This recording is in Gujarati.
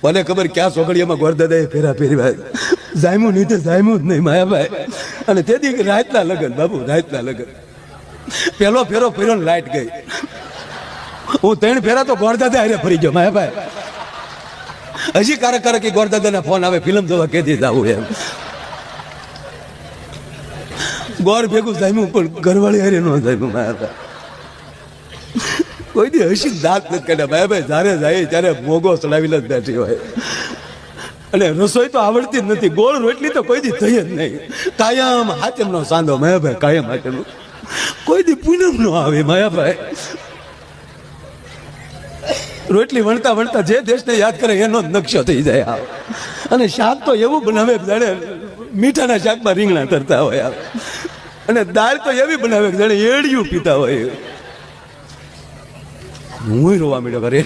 મને ખબર ક્યાં સોગડિયામાં ગોરદાદાએ ફેરા ફેરવા જામ્યું નહીં તો જામ્યું જ નહીં માયાભાઈ. અને તેથી રાતના લગન બાબુ, રાતના લગન. પેલો ફેરો ફેર્યો ને લાઈટ ગઈ. હું 3 ફેરા તો ગોરદાદા હારે ફરી ગયો માયાભાઈ. હજી કારક ગોરદાદાના ફોન આવે, ફિલ્મ જોવા કેદી જાવું એમ. ગોર ભેગું જામ્યું પણ ઘરવાળી હારે ન જામ્યું માયાભાઈ. કોઈ દી હસી દાંત નથી કાઢ્યા માયાભાઈ. જ્યારે જાય ત્યારે મોગો ચડાવીને જ બેઠી હોય. અને રસોઈ તો આવડતી જ નથી. ગોળ રોટલી તો કોઈ દી થઈ જ નહીં. કાયમ હાચમનો સાંધો માયાભાઈ, કાયમ હાચમનો. કોઈ દી પૂનમ નો આવે માયાભાઈ. રોટલી વણતા વણતા જે દેશને યાદ કરે એનો જ નકશો થઈ જાય. અને શાક તો એવું બનાવે જાણે મીઠાના શાકમાં રીંગણા તરતા હોય. અને દાળ તો એવી બનાવે જાણે એડિયું પીતા હોય. હું રોવા માંડ્યો ઘરે.